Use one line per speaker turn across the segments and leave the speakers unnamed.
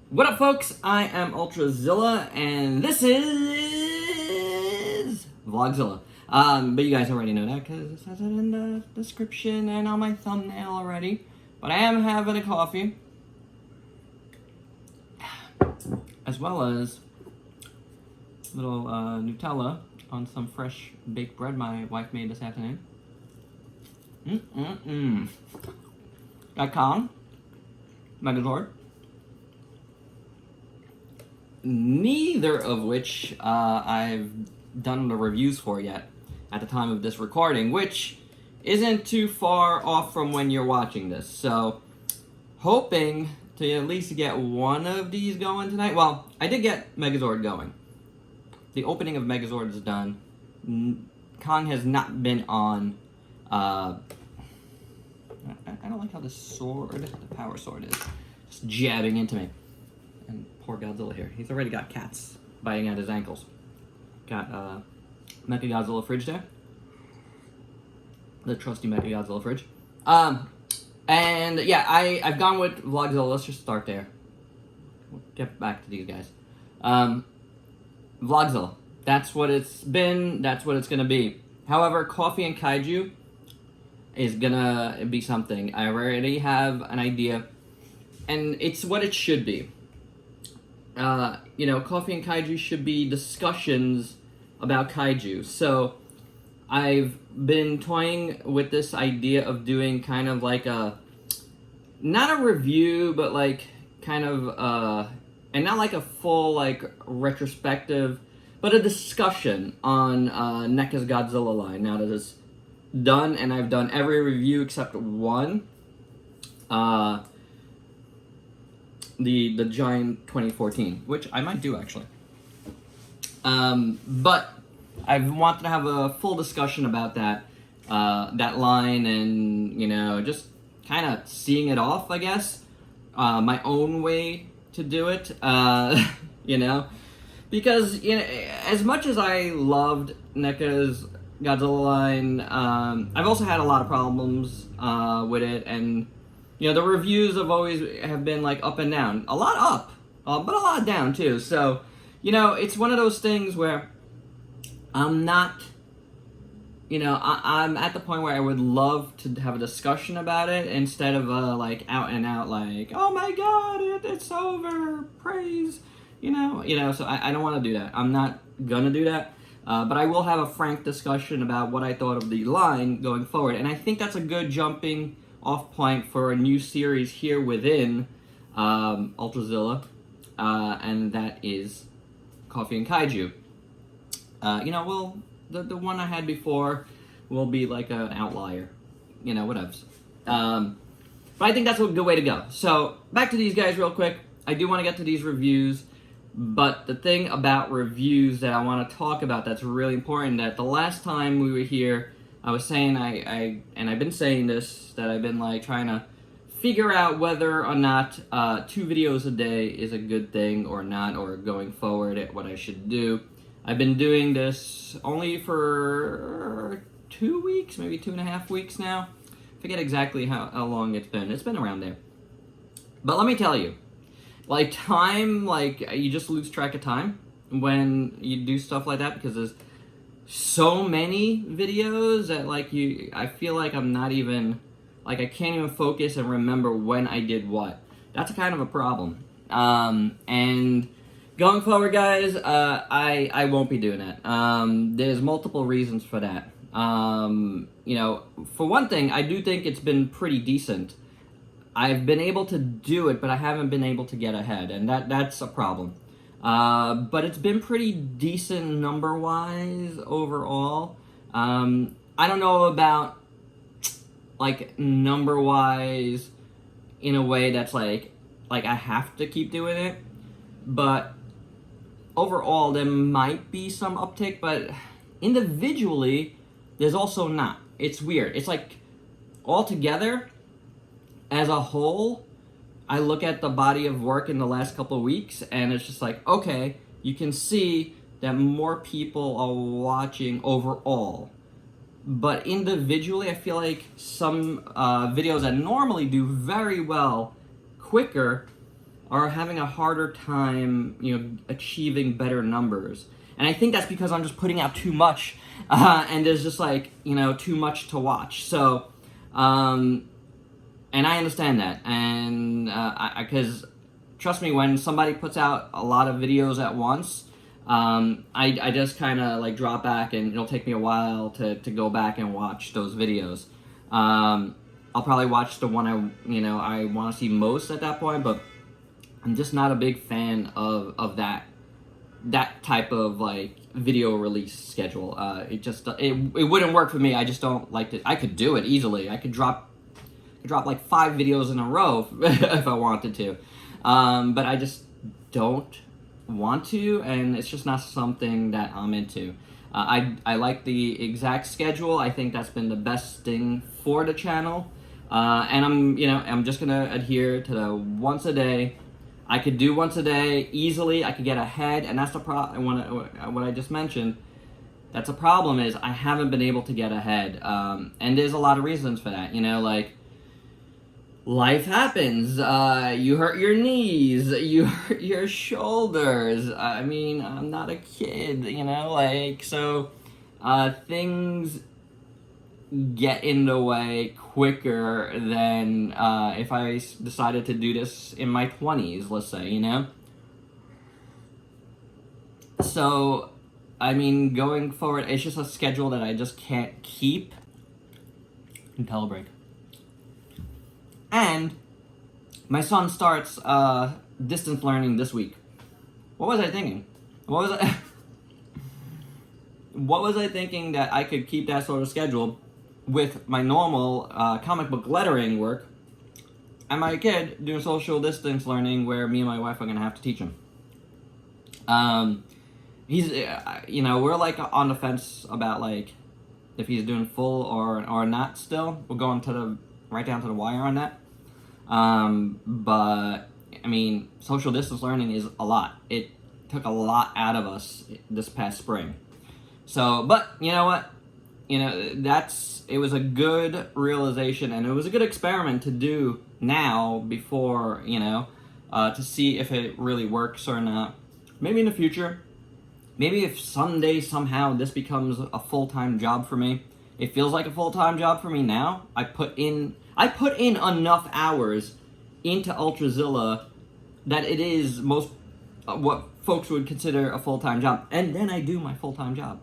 What up, folks? I am Ultrazilla, and this is Vlogzilla. But you guys already know that because it says it in the description and on my thumbnail already. But I am having a coffee, as well as a little Nutella on some fresh baked bread my wife made this afternoon. Got Kong, Megazord. Neither of which I've done the reviews for yet at the time of this recording, which isn't too far off from when you're watching this. So, hoping to at least get one of these going tonight. Well, I did get Megazord going. The opening of Megazord is done. Kong has not been on. I don't like how the sword, the power sword, is just jabbing into me. And poor Godzilla here. He's already got cats biting at his ankles. Got Mecha Godzilla fridge there. The trusty Mecha Godzilla fridge. And yeah, I've gone with Vlogzilla. Let's just start there. We'll get back to these guys. Vlogzilla. That's what it's been. That's what it's gonna be. However, Coffee and Kaiju is gonna be something. I already have an idea, and it's what it should be. You know, Coffee and Kaiju should be discussions about kaiju. So, I've been toying with this idea of doing kind of like not a review, but like kind of, and not like a full like retrospective, but a discussion on NECA's Godzilla line now that it's done, and I've done every review except one. The Giant 2014, which I might do actually. But I wanted to have a full discussion about that line, and you know, just kind of seeing it off, I guess, my own way to do it. You know, because you know, as much as I loved NECA's Godzilla line, I've also had a lot of problems with it, and you know, the reviews have been like up and down. A lot up, but a lot down too. So, you know, it's one of those things where I'm not, you know, I'm at the point where I would love to have a discussion about it instead of like out and out like, oh my god, it's over, praise, you know. So I don't want to do that. I'm not gonna do that. But I will have a frank discussion about what I thought of the line going forward, and I think that's a good jumping off point for a new series here within Ultrazilla, and that is Coffee and Kaiju. You know, well, the one I had before will be like an outlier, you know, whatevs. But I think that's a good way to go. So, back to these guys real quick. I do want to get to these reviews, but the thing about reviews that I want to talk about that's really important, that the last time we were here, I was saying, and I've been saying this, that I've been like trying to figure out whether or not 2 videos a day is a good thing or not, or going forward at what I should do. I've been doing this only for 2 weeks, maybe 2.5 weeks now. I forget exactly how long it's been. It's been around there. But let me tell you, like time, like you just lose track of time when you do stuff like that, because there's so many videos that like I feel like I'm not even, like I can't even focus and remember when I did what. That's a kind of a problem. And going forward, guys, I won't be doing that. There's multiple reasons for that. You know, for one thing, I do think it's been pretty decent. I've been able to do it, but I haven't been able to get ahead, and that's a problem. But it's been pretty decent number-wise overall. I don't know about like number-wise in a way that's like I have to keep doing it, but overall there might be some uptick, but individually there's also not. It's weird. It's like all together as a whole, I look at the body of work in the last couple of weeks, and it's just like, okay, you can see that more people are watching overall. But individually, I feel like some videos that normally do very well quicker are having a harder time, achieving better numbers. And I think that's because I'm just putting out too much, and there's just like, too much to watch. So, and I understand that. And because trust me, when somebody puts out a lot of videos at once, I just kind of like drop back, and it'll take me a while to go back and watch those videos. I'll probably watch the one I want to see most at that point, but I'm just not a big fan of that type of like video release schedule. It wouldn't work for me. I just don't like it. I could do it easily. I could drop like 5 videos in a row if I wanted to, but I just don't want to, and it's just not something that I'm into. I like the exact schedule. I think that's been the best thing for the channel, and I'm just gonna adhere to the once a day. I could do once a day easily. I could get ahead, and that's the problem. What I just mentioned, that's a problem, is I haven't been able to get ahead, and there's a lot of reasons for that. Like life happens. You hurt your knees. You hurt your shoulders. I mean, I'm not a kid. So things get in the way quicker than if I decided to do this in my 20s, let's say, So, I mean, going forward, it's just a schedule that I just can't keep until a break. And my son starts distance learning this week. What was I thinking? What was I thinking that I could keep that sort of schedule with my normal comic book lettering work, and my kid doing social distance learning where me and my wife are going to have to teach him. He's, we're like on the fence about like if he's doing full or not still. We're going right down to the wire on that. But, I mean, social distance learning is a lot. It took a lot out of us this past spring. So, but you know what? It was a good realization, and it was a good experiment to do now before, to see if it really works or not. Maybe in the future, maybe if someday, somehow, this becomes a full-time job for me. It feels like a full-time job for me now. I put in enough hours into Ultrazilla that it is what folks would consider a full-time job. And then I do my full-time job.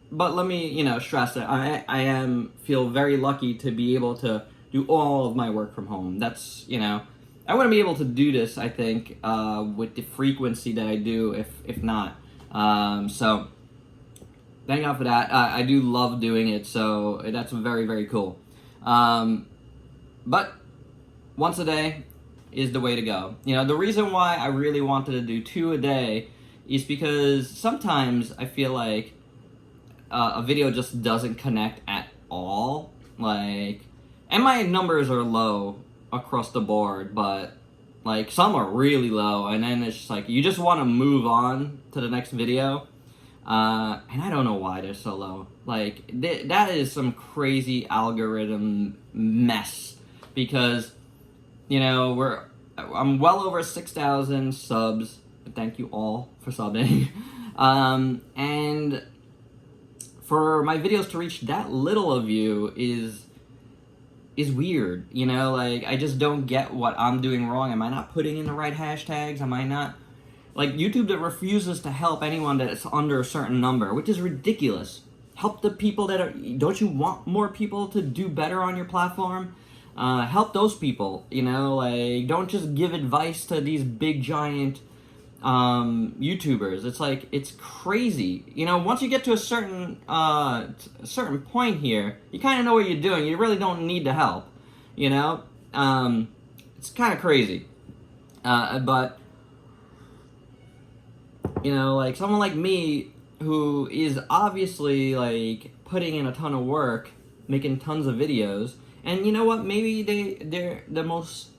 But let me, stress that I feel very lucky to be able to do all of my work from home. That's, I wouldn't be able to do this, I think, with the frequency that I do if not. So, thank God for that. I do love doing it, so that's very, very cool. But once a day is the way to go. The reason why I really wanted to do 2 a day is because sometimes I feel like a video just doesn't connect at all. And my numbers are low across the board, but like some are really low, and then it's just like you just want to move on to the next video, and I don't know why they're so low. That is some crazy algorithm mess, because I'm well over 6,000 subs. Thank you all for subbing. And for my videos to reach that little of you is weird. I just don't get what I'm doing wrong. Am I not putting in the right hashtags? Am I not... YouTube that refuses to help anyone that's under a certain number, which is ridiculous. Help the people that are... Don't you want more people to do better on your platform? Help those people, don't just give advice to these big giant YouTubers. It's crazy. Once you get to a certain point here, you kind of know what you're doing. You really don't need the help, it's kind of crazy. But, someone like me who is obviously, putting in a ton of work, making tons of videos, and you know what, maybe they're the most,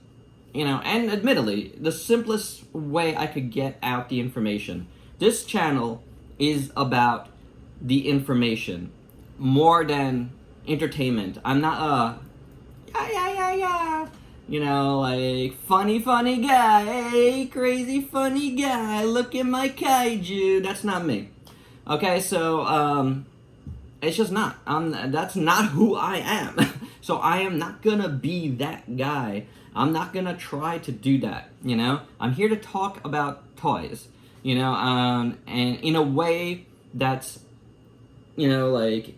and admittedly, the simplest way I could get out the information. This channel is about the information more than entertainment. I'm not you know, like, funny guy, hey, crazy funny guy, look at my kaiju. That's not me. Okay, so, it's just not. That's not who I am. So I am not gonna be that guy. I'm not gonna try to do that, you know? I'm here to talk about toys, you know, and in a way that's, you know, like,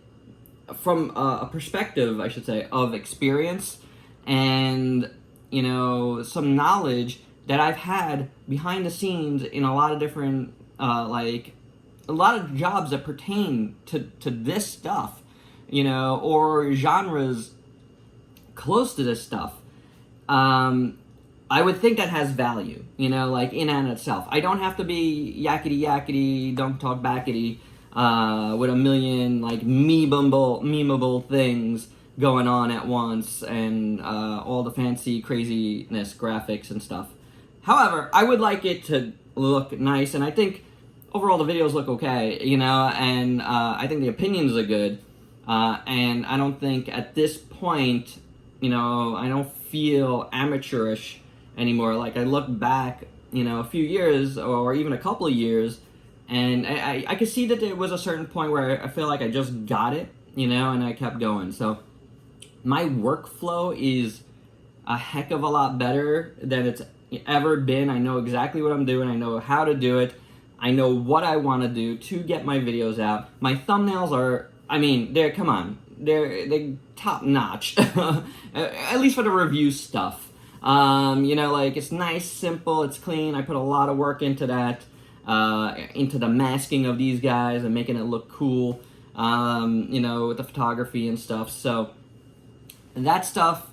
from a perspective, I should say, of experience and, you know, some knowledge that I've had behind the scenes in a lot of different, like, a lot of jobs that pertain to this stuff, you know, or genres close to this stuff. I would think that has value, you know, like, in and itself. I don't have to be yakety, don't talk backety, with a million, like, memeable things going on at once, and all the fancy craziness graphics and stuff. However, I would like it to look nice, and I think overall the videos look okay, you know, and I think the opinions are good, and I don't think at this point, you know, I don't feel amateurish anymore. Like, I look back, you know, a few years or even a couple of years, and I could see that there was a certain point where I feel like I just got it, you know, and I kept going. So my workflow is a heck of a lot better than it's ever been. I know exactly what I'm doing. I know how to do it. I know what I want to do to get my videos out. My thumbnails are, I mean, they're top notch, at least for the review stuff. You know, like, it's nice, simple, it's clean. I put a lot of work into that, into the masking of these guys and making it look cool, you know, with the photography and stuff. So that stuff,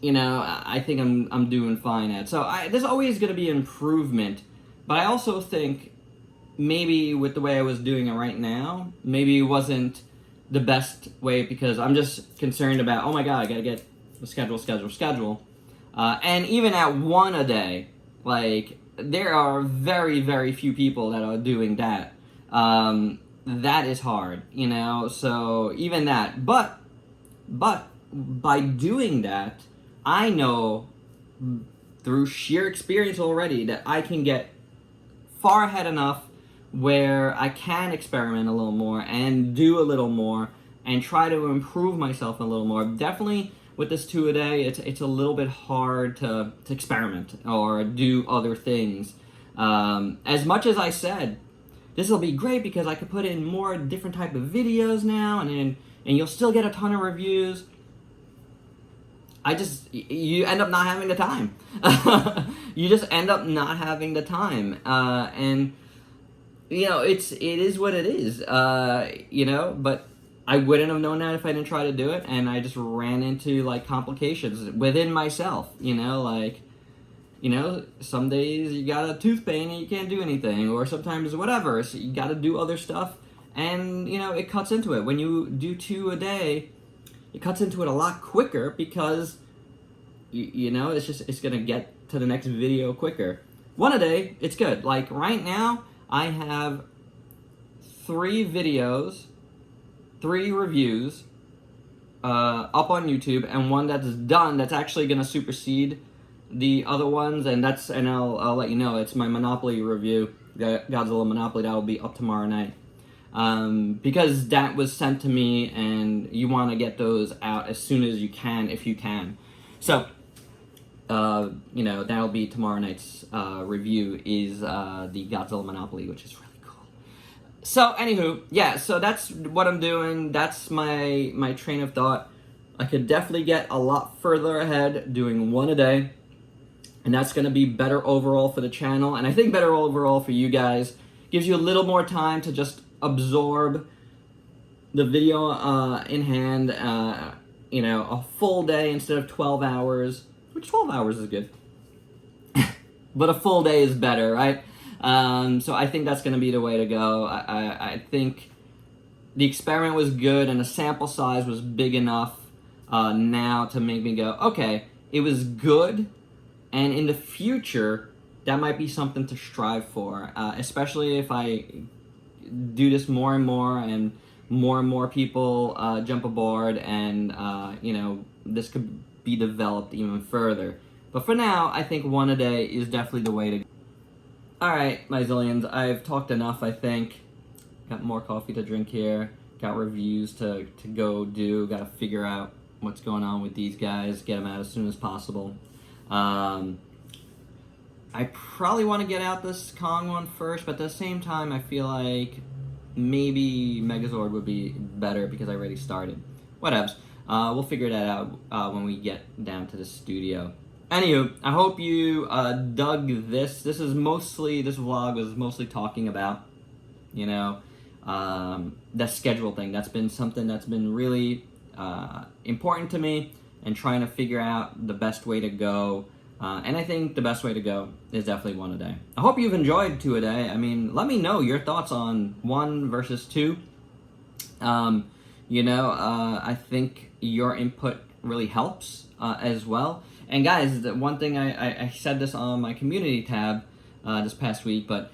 you know, I think I'm doing fine at. So there's always going to be improvement, but I also think maybe with the way I was doing it right now, maybe it wasn't the best way, because I'm just concerned about, oh my god, I gotta get the schedule. And even at one a day, like, there are very, very few people that are doing that. That is hard, you know, so even that. But by doing that, I know through sheer experience already that I can get far ahead enough where I can experiment a little more and do a little more and try to improve myself a little more. Definitely with this 2 a day, it's a little bit hard to experiment or do other things. As much as I said, this will be great because I could put in more different type of videos now, and you'll still get a ton of reviews. You end up not having the time. You just end up not having the time, and you know, it is what it is, you know, but I wouldn't have known that if I didn't try to do it, and I just ran into, like, complications within myself, you know, like, you know, some days you got a tooth pain and you can't do anything, or sometimes whatever, so you gotta do other stuff, and, you know, it cuts into it. When you do 2 a day, it cuts into it a lot quicker, because, you know, it's gonna get to the next video quicker. 1 a day, it's good. Like, right now, I have 3 videos, 3 reviews up on YouTube, and one that's done that's actually gonna supersede the other ones, and I'll let you know. It's my Monopoly review, Godzilla Monopoly. That will be up tomorrow night, because that was sent to me, and you want to get those out as soon as you can, if you can. So, you know, that'll be tomorrow night's review, is the Godzilla Monopoly, which is really cool. So, anywho, yeah, so that's what I'm doing. That's my train of thought. I could definitely get a lot further ahead doing 1 a day, and that's going to be better overall for the channel, and I think better overall for you guys. Gives you a little more time to just absorb the video in hand, you know, a full day instead of 12 hours, which 12 hours is good. But a full day is better, right? So I think that's going to be the way to go. I think the experiment was good, and the sample size was big enough now to make me go, okay, it was good, and in the future, that might be something to strive for, especially if I do this more and more people jump aboard, and, you know, this could be developed even further. But for now, I think one a day is definitely the way to go. Alright, my zillions, I've talked enough, I think. Got more coffee to drink here. Got reviews to go do. Got to figure out what's going on with these guys. Get them out as soon as possible. I probably want to get out this Kong one first, but at the same time, I feel like maybe Megazord would be better because I already started. Whatevs. We'll figure that out when we get down to the studio. Anywho, I hope you dug this. This vlog was mostly talking about, you know, the schedule thing. That's been something that's been really important to me, and trying to figure out the best way to go. And I think the best way to go is definitely one a day. I hope you've enjoyed 2 a day. I mean, let me know your thoughts on 1 versus 2. You know, I think your input really helps as well. And guys, the one thing I said this on my community tab this past week, but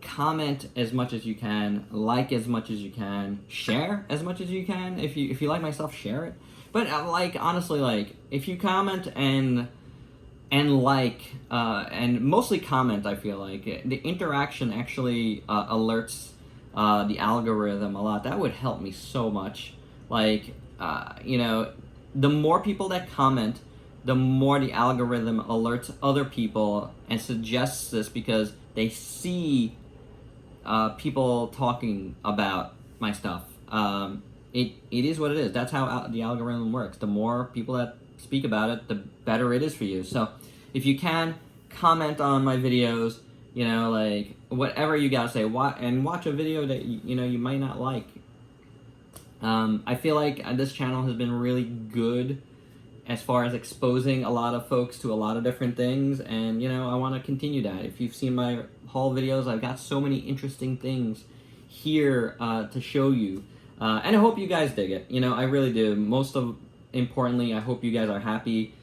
comment as much as you can, like as much as you can, share as much as you can. If you like my stuff, share it. But like, honestly, like, if you comment and like, and mostly comment, I feel like the interaction actually alerts the algorithm a lot. That would help me so much. Like, you know, the more people that comment, the more the algorithm alerts other people and suggests this, because they see people talking about my stuff. It is what it is. That's how the algorithm works. The more people that speak about it, the better it is for you. So if you can, comment on my videos, you know, like, whatever you gotta say, and watch a video that you know you might not like. I feel like this channel has been really good as far as exposing a lot of folks to a lot of different things, and you know, I want to continue that. If you've seen my haul videos, I've got so many interesting things here to show you, and I hope you guys dig it. You know, I really do. Importantly, I hope you guys are happy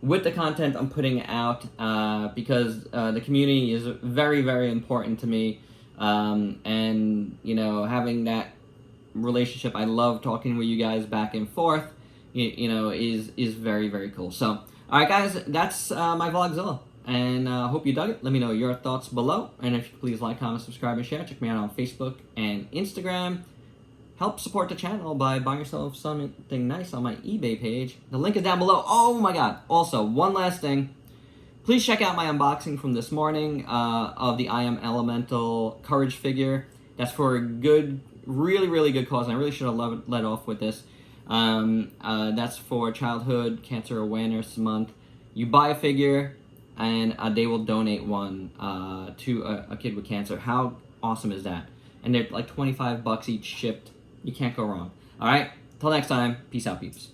with the content I'm putting out, because the community is very, very important to me, and you know, having that relationship, I love talking with you guys back and forth, you know, is very, very cool. So, alright guys, that's my Vlogzilla, and hope you dug it. Let me know your thoughts below, and if you please like, comment, subscribe, and share. Check me out on Facebook and Instagram. Help support the channel by buying yourself something nice on my eBay page. The link is down below. Oh my god. Also, one last thing. Please check out my unboxing from this morning of the I Am Elemental Courage figure. That's for a good, really, really good cause, and I really should have led off with this. That's for Childhood Cancer Awareness Month. You buy a figure, and they will donate one to a kid with cancer. How awesome is that? And they're like $25 each shipped. You can't go wrong. Alright, till next time, peace out, peeps.